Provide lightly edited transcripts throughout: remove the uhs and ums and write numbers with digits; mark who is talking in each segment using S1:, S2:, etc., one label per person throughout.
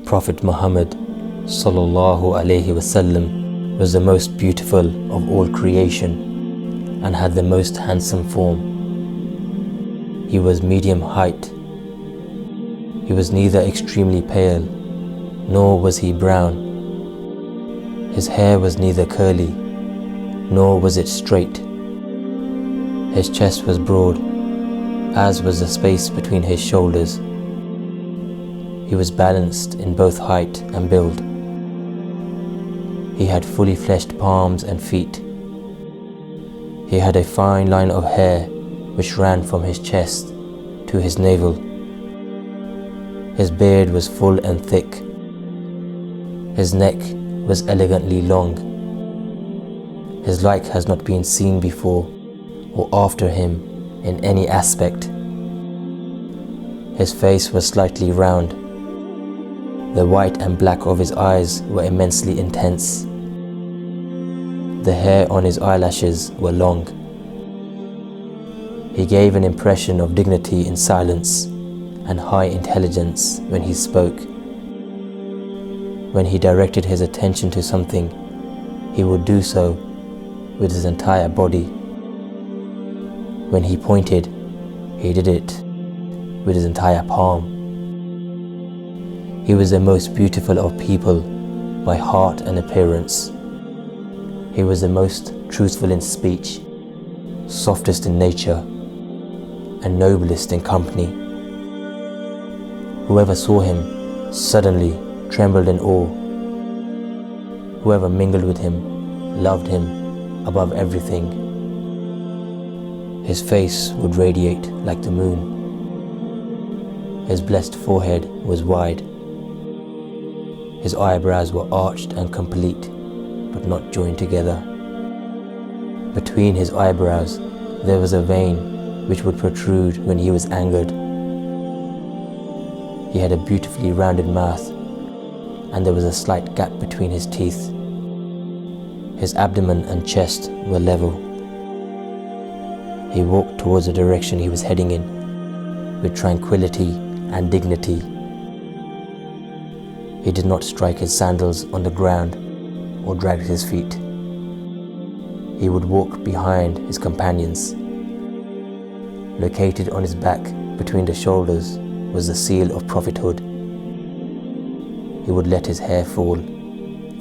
S1: Prophet Muhammad sallallahu wasallam was the most beautiful of all creation and had the most handsome form. He was medium height. He was neither extremely pale, nor was he brown. His hair was neither curly, nor was it straight. His chest was broad, as was the space between his shoulders. He was balanced in both height and build. He had fully fleshed palms and feet. He had a fine line of hair which ran from his chest to his navel. His beard was full and thick. His neck was elegantly long. His like has not been seen before or after him in any aspect. His face was slightly round. The white and black of his eyes were immensely intense. The hair on his eyelashes were long. He gave an impression of dignity in silence and high intelligence when he spoke. When he directed his attention to something, he would do so with his entire body. When he pointed, he did it with his entire palm. He was the most beautiful of people by heart and appearance. He was the most truthful in speech, softest in nature, and noblest in company. Whoever saw him suddenly trembled in awe. Whoever mingled with him loved him above everything. His face would radiate like the moon. His blessed forehead was wide. His eyebrows were arched and complete, but not joined together. Between his eyebrows there was a vein which would protrude when he was angered. He had a beautifully rounded mouth, and there was a slight gap between his teeth. His abdomen and chest were level. He walked towards the direction he was heading in, with tranquility and dignity. He did not strike his sandals on the ground or drag his feet. He would walk behind his companions. Located on his back between the shoulders was the seal of prophethood. He would let his hair fall,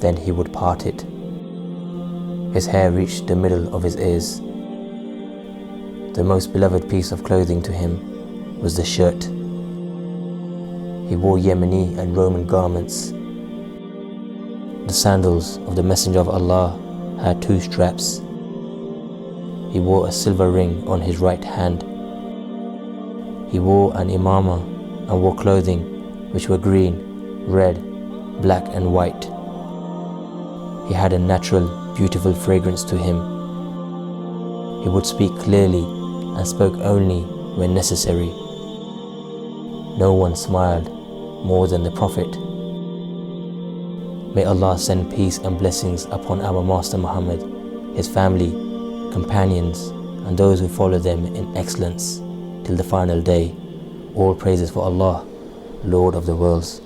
S1: then he would part it. His hair reached the middle of his ears. The most beloved piece of clothing to him was the shirt. He wore Yemeni and Roman garments. The sandals of the Messenger of Allah had 2 straps. He wore a silver ring on his right hand. He wore an imama and wore clothing which were green, red, black and white. He had a natural, beautiful fragrance to him. He would speak clearly and spoke only when necessary. No one smiled more than the Prophet. May Allah send peace and blessings upon our Master Muhammad, his family, companions, and those who follow them in excellence till the final day. All praises for Allah, Lord of the worlds.